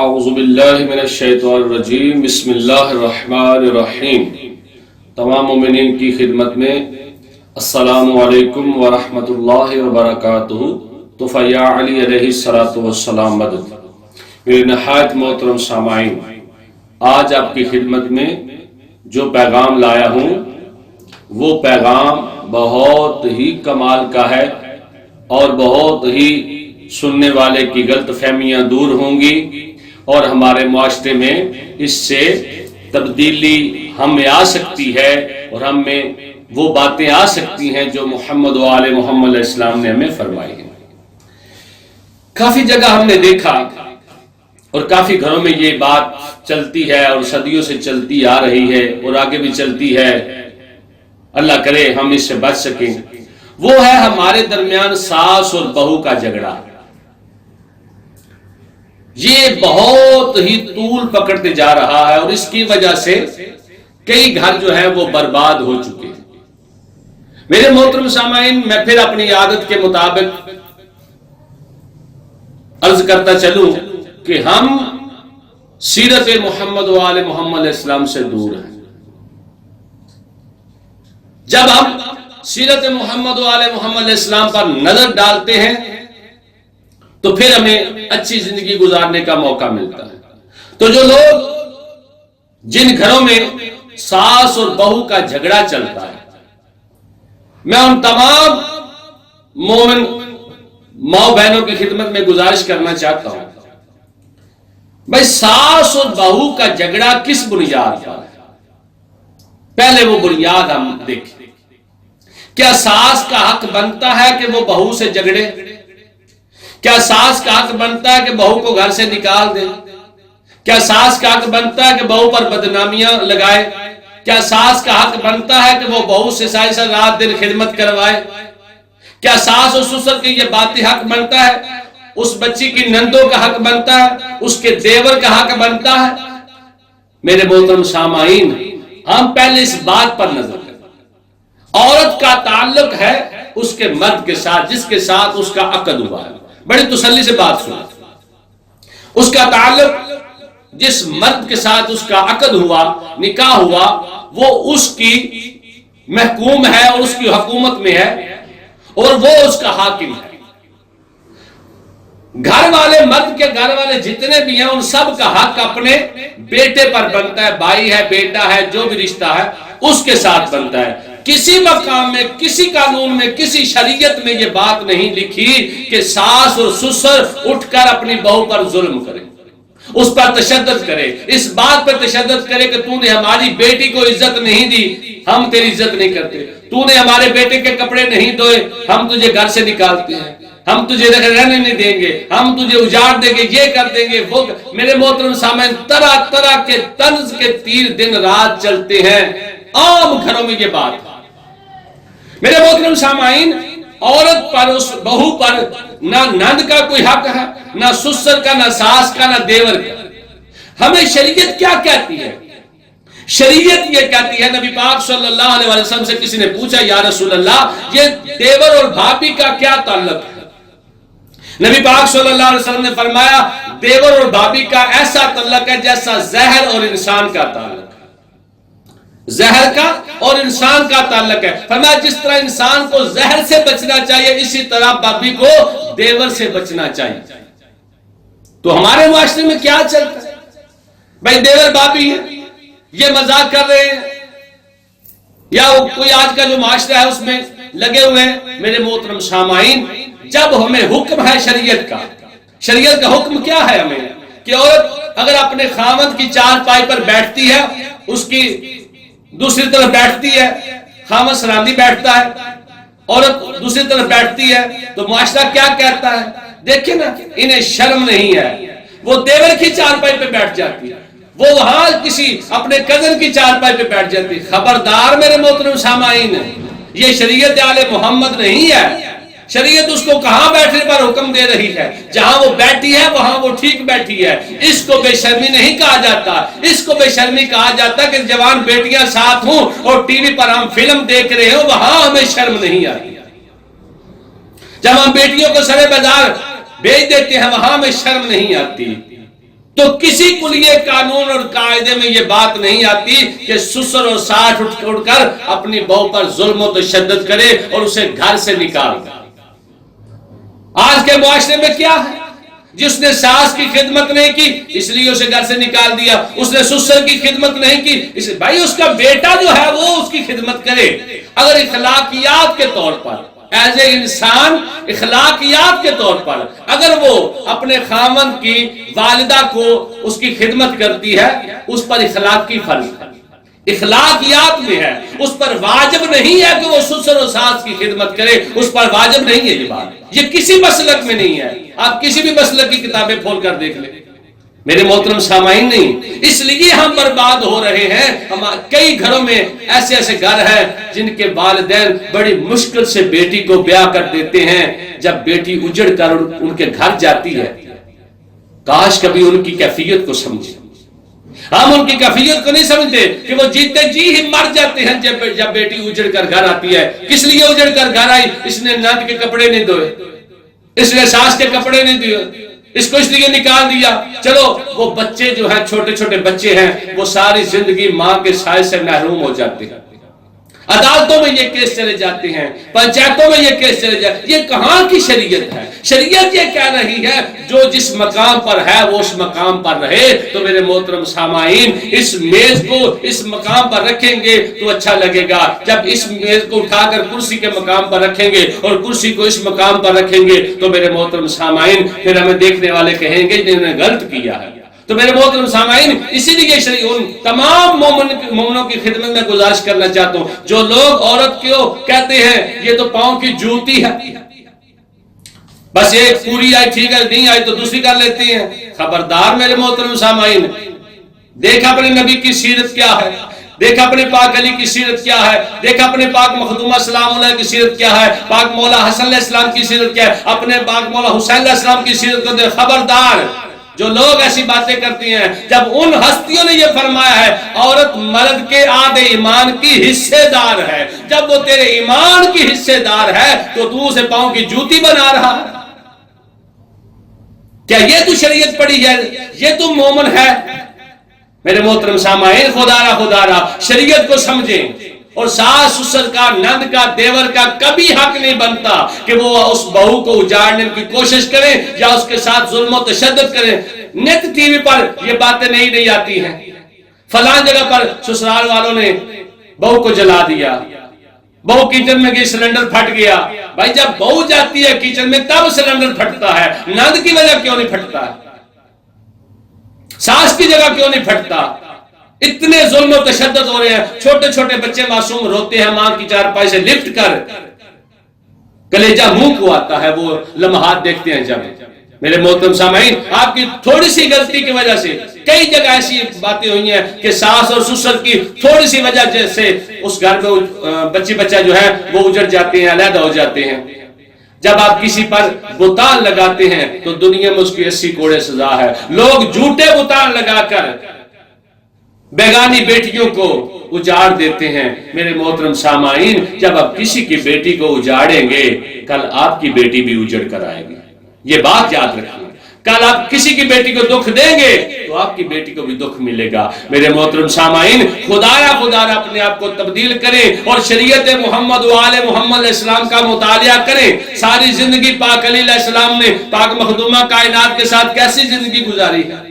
اعوذ باللہ من الشیطان الرجیم بسم اللہ الرحمن الرحیم۔ تمام مومنین کی خدمت میں السلام علیکم ورحمۃ اللہ وبرکاتہ۔ تو فیا علی علیہ السلام مدد۔ میرے نہایت محترم سامعین، آج آپ کی خدمت میں جو پیغام لایا ہوں وہ پیغام بہت ہی کمال کا ہے اور بہت ہی سننے والے کی غلط فہمیاں دور ہوں گی اور ہمارے معاشرے میں اس سے تبدیلی ہم میں آ سکتی ہے اور ہم میں وہ باتیں آ سکتی ہیں جو محمد و آل محمد علیہ السلام نے ہمیں فرمائی ہیں۔ کافی جگہ ہم نے دیکھا اور کافی گھروں میں یہ بات چلتی ہے اور صدیوں سے چلتی آ رہی ہے اور آگے بھی چلتی ہے، اللہ کرے ہم اس سے بچ سکیں۔ وہ ہے ہمارے درمیان ساس اور بہو کا جھگڑا۔ یہ بہت ہی طول پکڑتے جا رہا ہے اور اس کی وجہ سے کئی گھر جو ہیں وہ برباد ہو چکے ہیں۔ میرے محترم سامعین، میں پھر اپنی عادت کے مطابق عرض کرتا چلوں کہ ہم سیرت محمد و آل محمد علیہ السلام سے دور ہیں۔ جب ہم سیرت محمد و آل محمد علیہ السلام پر نظر ڈالتے ہیں تو پھر ہمیں اچھی زندگی گزارنے کا موقع ملتا ہے۔ تو جو لوگ جن گھروں میں ساس اور بہو کا جھگڑا چلتا ہے، میں ان تمام مومن ماؤں بہنوں کی خدمت میں گزارش کرنا چاہتا ہوں، بھائی ساس اور بہو کا جھگڑا کس بنیاد پر ہے؟ پہلے وہ بنیاد ہم دیکھیں۔ کیا ساس کا حق بنتا ہے کہ وہ بہو سے جھگڑے؟ کیا ساس کا حق بنتا ہے کہ بہو کو گھر سے نکال دے؟ کیا ساس کا حق بنتا ہے کہ بہو پر بدنامیاں لگائے؟ کیا ساس کا حق بنتا ہے کہ وہ بہو سے ساری رات دن خدمت کروائے؟ کیا ساس اور سسر کی یہ باتیں حق بنتا ہے؟ اس بچی کی نندوں کا حق بنتا ہے؟ اس کے دیور کا حق بنتا ہے؟ میرے محترم سامعین، ہم پہلے اس بات پر نظر کریں۔ عورت کا تعلق ہے اس کے مرد کے ساتھ جس کے ساتھ اس کا عقد ہوا ہے۔ بڑی تسلی سے بات سنو، اس کا تعلق جس مرد کے ساتھ اس کا عقد ہوا، نکاح ہوا، وہ اس کی محکوم ہے اور اس کی حکومت میں ہے اور وہ اس کا حاکم ہے۔ گھر والے، مرد کے گھر والے جتنے بھی ہیں ان سب کا حق اپنے بیٹے پر بنتا ہے، بھائی ہے، بیٹا ہے، جو بھی رشتہ ہے اس کے ساتھ بنتا ہے۔ کسی مقام میں، کسی قانون میں، کسی شریعت میں یہ بات نہیں لکھی کہ ساس اور سسر اٹھ کر اپنی بہو پر ظلم کرے، اس پر تشدد کرے، اس بات پر تشدد کرے کہ تو نے ہماری بیٹی کو عزت نہیں دی، ہم تیری عزت نہیں کرتے، تو نے ہمارے بیٹے کے کپڑے نہیں دھوئے، ہم تجھے گھر سے نکالتے ہیں، ہم تجھے رہنے نہیں دیں گے، ہم تجھے اجاڑ دیں گے، یہ کر دیں گے، وہ۔ میرے محترم سامعین، طرح طرح کے طنز کے تیر دن رات چلتے ہیں، عام گھروں میں یہ بات ہے۔ میرے محترم سامعین، عورت پر، اس بہو پر نہ نند کا کوئی حق ہے، نہ سسر کا، نہ ساس کا، نہ دیور کا۔ ہمیں شریعت کیا کہتی ہے؟ شریعت یہ کہتی ہے، نبی پاک صلی اللہ علیہ وسلم سے کسی نے پوچھا، یا رسول اللہ یہ دیور اور بھابی کا کیا تعلق ہے؟ نبی پاک صلی اللہ علیہ وسلم نے فرمایا، دیور اور بھابی کا ایسا تعلق ہے جیسا زہر اور انسان کا تعلق ہے۔ زہر کا اور انسان کا تعلق ہے۔ فرمایا جس طرح انسان کو زہر سے بچنا چاہیے اسی طرح بھابی کو دیور سے بچنا چاہیے۔ تو ہمارے معاشرے میں کیا چلتا ہے؟ بھائی دیور بھابی ہے، یہ مذاق کر رہے ہیں، یا کوئی آج کا جو معاشرہ ہے اس میں لگے ہوئے ہیں۔ میرے محترم سامعین، جب ہمیں حکم ہے شریعت کا، شریعت کا حکم کیا ہے ہمیں کہ عورت اگر اپنے خاوند کی چارپائی پر بیٹھتی ہے، اس کی دوسری طرف بیٹھتی ہے، خاوند سراندی بیٹھتا ہے، عورت دوسری طرف بیٹھتی ہے، تو معاشرہ کیا کہتا ہے؟ دیکھیں نا، انہیں شرم نہیں ہے، وہ دیور کی چارپائی پہ بیٹھ جاتی ہے، وہ وہاں کسی اپنے کزن کی چارپائی پہ بیٹھ جاتی ہے۔ خبردار میرے محترم سامعین، یہ شریعت آل محمد نہیں ہے۔ شریعت اس کو کہاں بیٹھنے پر حکم دے رہی ہے؟ جہاں وہ بیٹھی ہے وہاں وہ ٹھیک بیٹھی ہے۔ اس کو بے شرمی نہیں کہا جاتا، اس کو بے شرمی کہا جاتا کہ جوان بیٹیاں ساتھ ہوں اور ٹی وی پر ہم فلم دیکھ رہے ہوں، وہاں ہمیں شرم نہیں آتی۔ جب ہم بیٹیوں کو سرے بازار بیچ دیتے ہیں وہاں ہمیں شرم نہیں آتی۔ تو کسی کلیے قانون اور قاعدے میں یہ بات نہیں آتی کہ سسر اور ساٹھ اٹھ کر اپنی بہو پر ظلم و تشدد کرے اور اسے گھر سے نکال دے۔ آج کے معاشرے میں کیا ہے؟ جس نے ساس کی خدمت نہیں کی اس لیے اسے گھر سے نکال دیا، اس نے سسر کی خدمت نہیں کی بھائی اس کا بیٹا جو ہے وہ اس کی خدمت کرے۔ اگر اخلاقیات کے طور پر ایز اے انسان، اخلاقیات کے طور پر اگر وہ اپنے خاوند کی والدہ کو اس کی خدمت کرتی ہے، اس پر اخلاقی فرض ہے، اخلاقیات میں ہے، اس پر واجب نہیں ہے کہ وہ سسر و ساس کی خدمت کرے، اس پر واجب نہیں ہے یہ بات، یہ کسی مسلک میں نہیں ہے۔ آپ کسی بھی مسلک کی کتابیں کھول کر دیکھ لیں، میرے محترم سامعین، نہیں۔ اس لیے ہم برباد ہو رہے ہیں۔ کئی گھروں میں ایسے ایسے گھر ہیں جن کے والدین بڑی مشکل سے بیٹی کو بیاہ کر دیتے ہیں، جب بیٹی اجڑ کر ان کے گھر جاتی ہے، کاش کبھی ان کی کیفیت کو سمجھے۔ ہم ان کی کیفیت کو نہیں سمجھتے کہ وہ جیتے جی ہی مر جاتے ہیں جب بیٹی اجڑ کر گھر آتی ہے۔ کس لیے اجڑ کر گھر آئی؟ اس نے نند کے کپڑے نہیں دھوئے، اس نے ساس کے کپڑے نہیں دھوئے، اس کو اس لیے نکال دیا۔ چلو وہ بچے جو ہیں، چھوٹے چھوٹے بچے ہیں، وہ ساری زندگی ماں کے سائے سے محروم ہو جاتے ہیں۔ عدالتوں میں یہ کیس چلے جاتے ہیں، پنچایتوں میں یہ کیس چلے جاتے ہیں۔ یہ کہاں کی شریعت ہے؟ شریعت یہ کہہ رہی ہے جو جس مقام پر ہے وہ اس مقام پر رہے۔ تو میرے محترم سامعین، اس میز کو اس مقام پر رکھیں گے تو اچھا لگے گا، جب اس میز کو اٹھا کر کرسی کے مقام پر رکھیں گے اور کرسی کو اس مقام پر رکھیں گے تو میرے محترم سامعین پھر ہمیں دیکھنے والے کہیں گے انہوں نے غلط کیا ہے۔ تو میرے محترم سامعین، اسی لیے ان تمام مومنوں کی خدمت میں گزارش کرنا چاہتا ہوں جو لوگ عورت کو کہتے ہیں یہ تو پاؤں کی جوتی ہے، بس ایک پوری آئی ٹھیک ہے، نہیں آئی تو دوسری کر لیتی ہیں۔ خبردار میرے محترم سامعین، دیکھ اپنے نبی کی سیرت کیا ہے، دیکھ اپنے پاک علی کی سیرت کیا ہے، دیکھ اپنے پاک مخدومہ سلام اللہ کی سیرت کیا ہے، پاک مولا حسن علیہ السلام کی سیرت کیا ہے، اپنے پاک مولا حسین علیہ السلام کی سیرت کو دیکھ۔ خبردار جو لوگ ایسی باتیں کرتی ہیں، جب ان ہستیوں نے یہ فرمایا ہے عورت مرد کے آدھے ایمان کی حصے دار ہے، جب وہ تیرے ایمان کی حصے دار ہے تو تو اسے پاؤں کی جوتی بنا رہا ہے۔ کیا یہ تو شریعت پڑھی ہے؟ یہ تو مومن ہے؟ میرے محترم سامعین، خدا را شریعت کو سمجھیں۔ اور ساس سسر کا، نند کا، دیور کا کبھی حق نہیں بنتا کہ وہ اس بہو کو اجاڑنے کی کوشش کریں یا اس کے ساتھ ظلم و تشدد کریں۔ نیت ٹی وی پر یہ باتیں نہیں آتی ہیں، فلاں جگہ پر سسرال والوں نے بہو کو جلا دیا، بہو کچن میں گئی سلنڈر پھٹ گیا۔ بھائی جب بہو جاتی ہے کچن میں تب سلنڈر پھٹتا ہے، نند کی وجہ کیوں نہیں پھٹتا ہے؟ ساس کی جگہ کیوں نہیں پھٹتا؟ اتنے ظلم و تشدد ہو رہے ہیں، چھوٹے چھوٹے بچے معصوم روتے ہیں، ماں کی چارپائی سے لفٹ کر کلیجہ منہ کو آتا ہے وہ لمحات دیکھتے ہیں۔ جب میرے محترم سامعین، آپ کی تھوڑی سی غلطی کی وجہ سے کئی جگہ ایسی باتیں ہوئی ہیں کہ ساس اور سسر کی تھوڑی سی وجہ سے اس گھر میں بچہ جو ہے وہ اجڑ جاتے ہیں، علیحدہ ہو جاتے ہیں۔ جب آپ کسی پر بتان لگاتے ہیں تو دنیا میں اس کی 80 کوڑے سزا ہے۔ لوگ جھوٹے بتان لگا کر بیگانی بیٹیوں کو اجاڑ دیتے ہیں۔ میرے محترم سامعین، جب آپ کسی کی بیٹی کو اجاڑیں گے کل آپ کی بیٹی بھی اجڑ کر آئے گی، یہ بات یاد رکھیں۔ کل آپ کسی کی بیٹی کو دکھ دیں گے تو آپ کی بیٹی کو بھی دکھ ملے گا۔ میرے محترم سامعین، خدایا اپنے آپ کو تبدیل کریں اور شریعت محمد و آل محمد علیہ السلام کا مطالعہ کریں۔ ساری زندگی پاک علی علیہ السلام نے پاک مخدومہ کائنات کے ساتھ کیسی زندگی گزاری ہے؟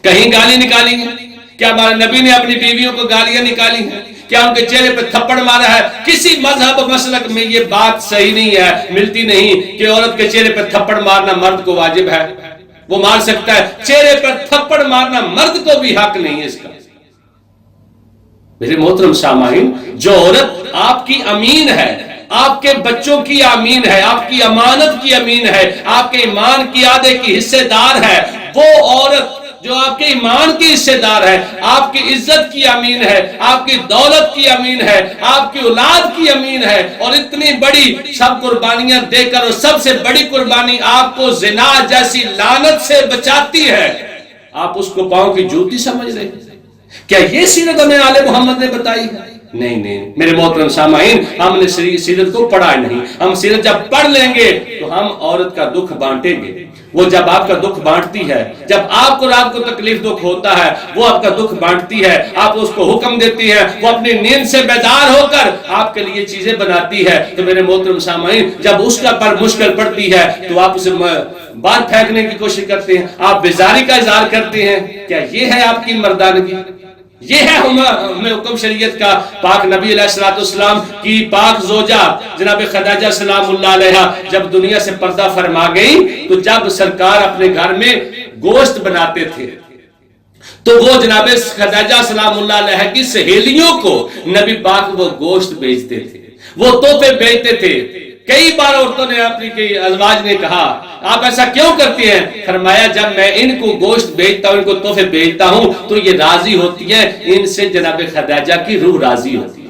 کہیں گالی نکالی ہے؟ کیا ہمارے نبی نے اپنی بیویوں کو گالیاں نکالی ہیں؟ کیا ان کے چہرے پہ تھپڑ مارا ہے؟ کسی مذہب و مسلک میں یہ بات صحیح نہیں ہے، ملتی نہیں کہ عورت کے چہرے پہ تھپڑ مارنا مرد کو واجب ہے۔ وہ مار سکتا ہے، چہرے پر تھپڑ مارنا مرد کو بھی حق نہیں ہے اس کا۔ میرے محترم سامعین، جو عورت آپ کی امین ہے، آپ کے بچوں کی امین ہے، آپ کی امانت کی امین ہے، آپ کے ایمان کی آدھے کی حصے دار ہے، وہ عورت جو آپ کے ایمان کی حصے دار ہے، آپ کی عزت کی امین ہے، آپ کی دولت کی امین ہے، آپ کی اولاد کی امین ہے، اور اتنی بڑی سب قربانیاں دے کر اور سب سے بڑی قربانی آپ کو زنا جیسی لعنت سے بچاتی ہے، آپ اس کو پاؤں کی جوتی سمجھ رہے ہیں؟ کیا یہ سیرت ہمیں آل محمد نے بتائی ہے؟ نہیں میرے محترم سامعین، ہم نے سیرت کو پڑھا نہیں۔ ہم سیرت جب پڑھ لیں گے تو ہم عورت کا دکھ بانٹیں گے، وہ جب آپ کا دکھ بانٹتی ہے، جب آپ کو رات کو تکلیف دکھ ہوتا ہے وہ آپ کا دکھ بانٹتی ہے، آپ اس کو حکم دیتی ہیں، وہ اپنی نیند سے بیدار ہو کر آپ کے لیے چیزیں بناتی ہے، تو میرے محترم سامعین جب اس کا پر مشکل پڑتی ہے تو آپ اسے باہر پھینکنے کی کوشش کرتے ہیں، آپ بیزاری کا اظہار کرتے ہیں۔ کیا یہ ہے آپ کی مردانگی؟ یہ ہے ہمیں حکم شریعت کا؟ پاک نبی علیہ السلام کی پاک زوجہ جناب خدیجہ سلام اللہ علیہا جب دنیا سے پردہ فرما گئی تو جب سرکار اپنے گھر میں گوشت بناتے تھے تو وہ جناب خدیجہ سلام اللہ علیہا کی سہیلیوں کو نبی پاک وہ گوشت بیچتے تھے، وہ تحفے بیچتے تھے۔ کئی بار عورتوں نے اپنی ازواج نے کہا آپ ایسا کیوں کرتی ہیں؟ فرمایا جب میں ان کو گوشت بیچتا ہوں، ان کو تحفے بیچتا ہوں تو یہ راضی ہوتی ہیں، ان سے جناب خدیجہ کی روح راضی ہوتی ہے۔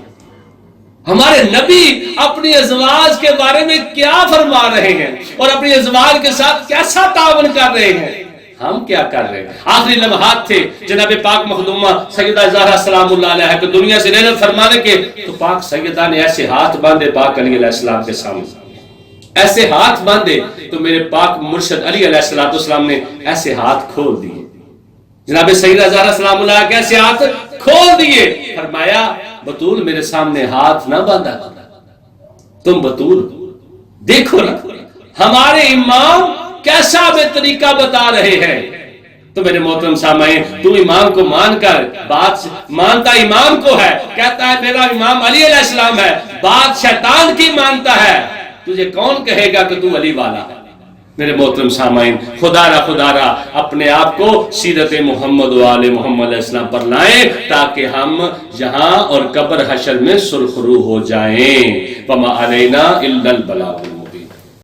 ہمارے نبی اپنی ازواج کے بارے میں کیا فرما رہے ہیں اور اپنی ازواج کے ساتھ کیسا تعاون کر رہے ہیں، ہم کیا کر رہے ہیں؟ آخری لمحات تھے جناب پاک مخدومہ سیدہ زہرا سلام اللہ علیہا کو دنیا سے رحلت فرمانے کے، تو پاک سیدہ نے ایسے ہاتھ باندھے پاک علی علیہ السلام کے سامنے، ایسے ہاتھ باندھے تو میرے پاک مرشد علی علیہ السلام نے ایسے ہاتھ کھول دیے، جناب سیدہ زہرا سلام اللہ کے ایسے ہاتھ کھول دیے، فرمایا بطول میرے سامنے ہاتھ نہ باندھا، تم بطول دیکھو نا ہمارے امام کیسا ہمیں طریقہ بتا رہے ہیں۔ تو میرے محترم سامعین تو امام کو مان کر بات مانتا امام کو ہے، کہتا ہے میرا امام علی علیہ السلام ہے، بات شیطان کی مانتا ہے، تجھے کون کہے گا کہ تو علی والا ہے؟ میرے محترم سامعین خدا را اپنے آپ کو سیرت محمد و آل محمد علیہ السلام پر لائیں تاکہ ہم یہاں اور قبر حشر میں سرخرو ہو جائیں۔ وما علینا الا البلاغ۔